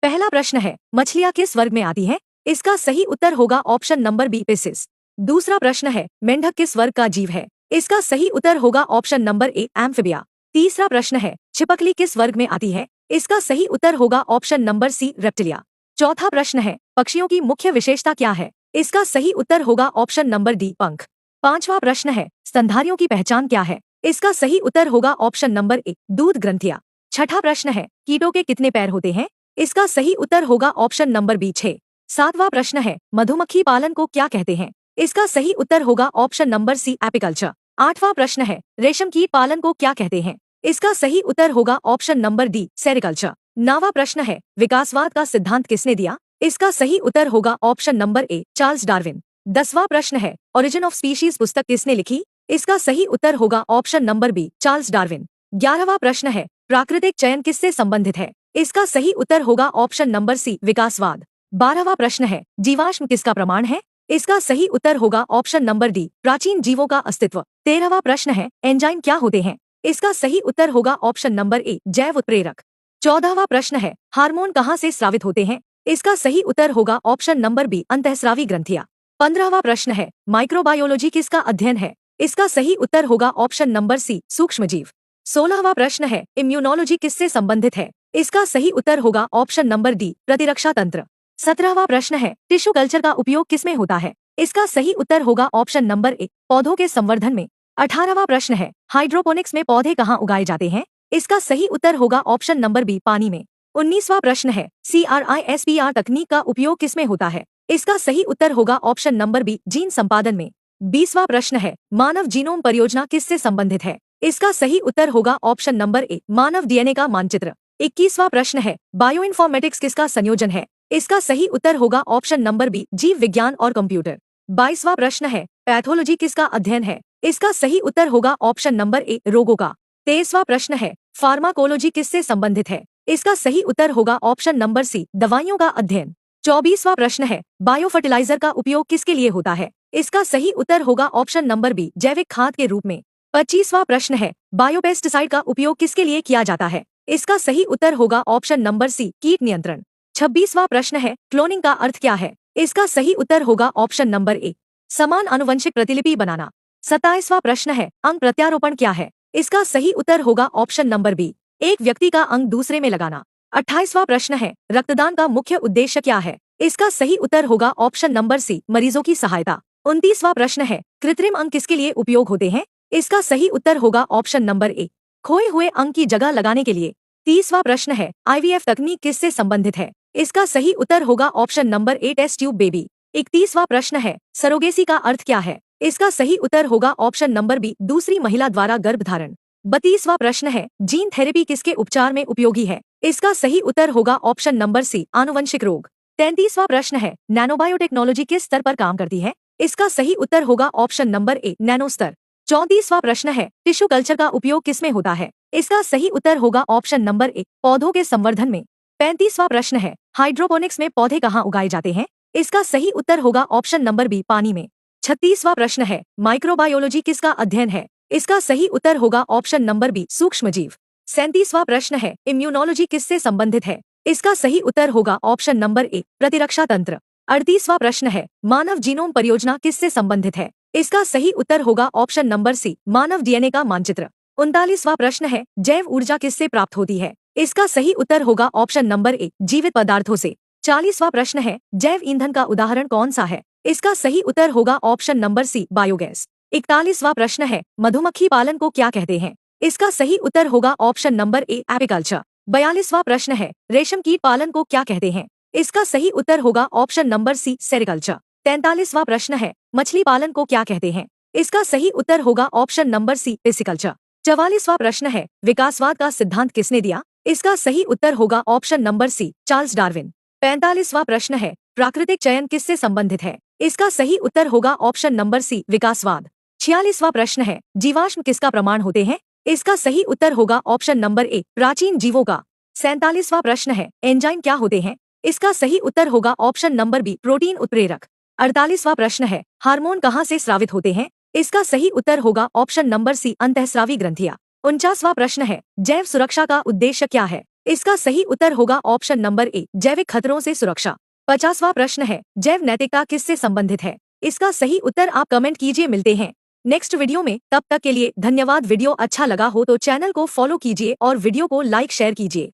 पहला प्रश्न है, मछलियाँ किस वर्ग में आती हैं? इसका सही उत्तर होगा ऑप्शन नंबर बी, पिसिस। दूसरा प्रश्न है, मेंढक किस वर्ग का जीव है? इसका सही उत्तर होगा ऑप्शन नंबर ए, एम्फिबिया। तीसरा प्रश्न है, छिपकली किस वर्ग में आती है? इसका सही उत्तर होगा ऑप्शन नंबर सी, रेप्टिलिया। चौथा प्रश्न है, पक्षियों की मुख्य विशेषता क्या है? इसका सही उत्तर होगा ऑप्शन नंबर डी, पंख। पांचवा प्रश्न है, स्तनधारियों की पहचान क्या है? इसका सही उत्तर होगा ऑप्शन नंबर ए, दूध ग्रंथियां। छठा प्रश्न है, कीटों के कितने पैर होते हैं? इसका सही उत्तर होगा ऑप्शन नंबर बी, 6। सातवां प्रश्न है, मधुमक्खी पालन को क्या कहते हैं? इसका सही उत्तर होगा ऑप्शन नंबर सी, एपिकल्चर। आठवां प्रश्न है, रेशम कीट पालन को क्या कहते हैं? इसका सही उत्तर होगा ऑप्शन नंबर डी, सेरिकल्चर। नौवां प्रश्न है, विकासवाद का सिद्धांत किसने दिया? इसका सही उत्तर होगा option number A, Charles Darwin. 10वां प्रश्न है, ओरिजिन ऑफ स्पीशीज पुस्तक किसने लिखी? इसका सही उत्तर होगा option number B, Charles Darwin. 11वां प्रश्न है, प्राकृतिक चयन किससे संबंधित है? इसका सही उत्तर होगा ऑप्शन नंबर सी, विकासवाद। 12वां प्रश्न है, जीवाश्म किसका प्रमाण है? इसका सही उत्तर होगा ऑप्शन नंबर डी, प्राचीन जीवों का अस्तित्व। 13वां प्रश्न है, एंजाइम क्या होते हैं? इसका सही उत्तर होगा ऑप्शन नंबर ए, जैव उत्प्रेरक। 14वां प्रश्न है, हार्मोन कहाँ से स्रावित होते हैं? इसका सही उत्तर होगा ऑप्शन नंबर बी, अंतःस्रावी ग्रंथियां। 15वां प्रश्न है, माइक्रोबायोलॉजी किसका अध्ययन है? इसका सही उत्तर होगा ऑप्शन नंबर सी, सूक्ष्मजीव। 16वां प्रश्न है, इम्यूनोलॉजी किससे संबंधित है? इसका सही उत्तर होगा ऑप्शन नंबर डी, प्रतिरक्षा तंत्र। 17वां प्रश्न है, टिश्यू कल्चर का उपयोग किसमें होता है? इसका सही उत्तर होगा ऑप्शन नंबर ए, पौधों के संवर्धन में। 18वां प्रश्न है, हाइड्रोपोनिक्स में पौधे कहाँ उगाए जाते हैं? इसका सही उत्तर होगा ऑप्शन नंबर बी, पानी में। 19वां प्रश्न है, CRISPR तकनीक का उपयोग किसमें होता है? इसका सही उत्तर होगा ऑप्शन नंबर बी, जीन संपादन में। 20वां प्रश्न है, मानव जीनोम परियोजना किससे संबंधित है? इसका सही उत्तर होगा ऑप्शन नंबर ए, मानव डीएनए का मानचित्र। 21वां प्रश्न है, बायोइन्फॉर्मेटिक्स किसका संयोजन है? इसका सही उत्तर होगा ऑप्शन नंबर बी, जीव विज्ञान और कंप्यूटर। 22वां प्रश्न है, पैथोलॉजी किसका अध्ययन है? इसका सही उत्तर होगा ऑप्शन नंबर ए, रोगों का। 23वां प्रश्न है, फार्माकोलॉजी किससे संबंधित है? इसका सही उत्तर होगा ऑप्शन नंबर सी, दवाइयों का अध्ययन। 24वां प्रश्न है, बायो फर्टिलाइजर का उपयोग किसके लिए होता है? इसका सही उत्तर होगा ऑप्शन नंबर बी, जैविक खाद के रूप में। 25वां प्रश्न है, बायोपेस्टिसाइड का उपयोग किसके लिए किया जाता है? इसका सही उत्तर होगा ऑप्शन नंबर सी, कीट नियंत्रण। 26वां प्रश्न है, क्लोनिंग का अर्थ क्या है? इसका सही उत्तर होगा ऑप्शन नंबर ए, समान आनुवंशिक प्रतिलिपि बनाना। 27वां प्रश्न है, अंग प्रत्यारोपण क्या है? इसका सही उत्तर होगा ऑप्शन नंबर बी, एक व्यक्ति का अंग दूसरे में लगाना। 28वां प्रश्न है, रक्तदान का मुख्य उद्देश्य क्या है? इसका सही उत्तर होगा ऑप्शन नंबर सी, मरीजों की सहायता। 29वां प्रश्न है, कृत्रिम अंग किसके लिए उपयोग होते हैं? इसका सही उत्तर होगा ऑप्शन नंबर ए, खोए हुए अंग की जगह लगाने के लिए। 30वां प्रश्न है, IVF तकनीक किससे संबंधित है? इसका सही उत्तर होगा option number A, test tube baby. 31वां प्रश्न है, सरोगेसी का अर्थ क्या है? इसका सही उत्तर होगा ऑप्शन नंबर बी, दूसरी महिला द्वारा गर्भधारण। 32वां प्रश्न है, जीन थेरेपी किसके उपचार में उपयोगी है? इसका सही उत्तर होगा ऑप्शन नंबर सी, आनुवंशिक रोग। 33वां प्रश्न है, नैनोबायोटेक्नोलॉजी किस स्तर पर काम करती है? इसका सही उत्तर होगा ऑप्शन नंबर ए, नैनो स्तर। 34वां प्रश्न है, टिश्यू कल्चर का उपयोग किसमें होता है? इसका सही उत्तर होगा ऑप्शन नंबर ए, पौधों के संवर्धन में। 35वां प्रश्न है, हाइड्रोपोनिक्स में पौधे कहाँ उगाए जाते हैं? इसका सही उत्तर होगा ऑप्शन नंबर बी, पानी में। 36वां प्रश्न है, माइक्रोबायोलॉजी किसका अध्ययन है? इसका सही उत्तर होगा ऑप्शन नंबर बी, सूक्ष्मजीव। 37वां प्रश्न है, इम्यूनोलॉजी किससे संबंधित है? इसका सही उत्तर होगा ऑप्शन नंबर ए, प्रतिरक्षा तंत्र। 38वां प्रश्न है, मानव जीनोम परियोजना किससे संबंधित है? इसका सही उत्तर होगा ऑप्शन नंबर सी, मानव डीएनए का मानचित्र। 39वां प्रश्न है, जैव ऊर्जा किससे प्राप्त होती है? इसका सही उत्तर होगा ऑप्शन नंबर ए, जीवित पदार्थों से। 40वां प्रश्न है, जैव ईंधन का उदाहरण कौन सा है? इसका सही उत्तर होगा ऑप्शन नंबर सी, बायोगैस। 41वां प्रश्न है, मधुमक्खी पालन को क्या कहते हैं? इसका सही उत्तर होगा ऑप्शन नंबर ए, एपिकल्चर। 42वां प्रश्न है, रेशम कीट पालन को क्या कहते हैं? इसका सही उत्तर होगा ऑप्शन नंबर सी, सेरिकल्चर। 43वां प्रश्न है, मछली पालन को क्या कहते हैं? इसका सही उत्तर होगा ऑप्शन नंबर सी, पिसिकल्चर। 44वां प्रश्न है, विकासवाद का सिद्धांत किसने दिया? इसका सही उत्तर होगा option number C, Charles Darwin. 45वां प्रश्न है, प्राकृतिक चयन किससे संबंधित है? इसका सही उत्तर होगा ऑप्शन नंबर सी, विकासवाद। 46वां प्रश्न है, जीवाश्म किसका प्रमाण होते हैं? इसका सही उत्तर होगा ऑप्शन नंबर ए, प्राचीन जीवों का। 47वां प्रश्न है, एंजाइम क्या होते हैं? इसका सही उत्तर होगा ऑप्शन नंबर बी, प्रोटीन उत्प्रेरक। 48वां प्रश्न है, हार्मोन कहाँ से स्रावित होते हैं? इसका सही उत्तर होगा ऑप्शन नंबर सी, अंतःस्रावी ग्रंथियां। 49वां प्रश्न है, जैव सुरक्षा का उद्देश्य क्या है? इसका सही उत्तर होगा ऑप्शन नंबर ए, जैविक खतरों से सुरक्षा। 50वां प्रश्न है, जैव नैतिकता किससे संबंधित है? इसका सही उत्तर आप कमेंट कीजिए। मिलते हैं नेक्स्ट वीडियो में, तब तक के लिए धन्यवाद। वीडियो अच्छा लगा हो तो चैनल को फॉलो कीजिए और वीडियो को लाइक शेयर कीजिए।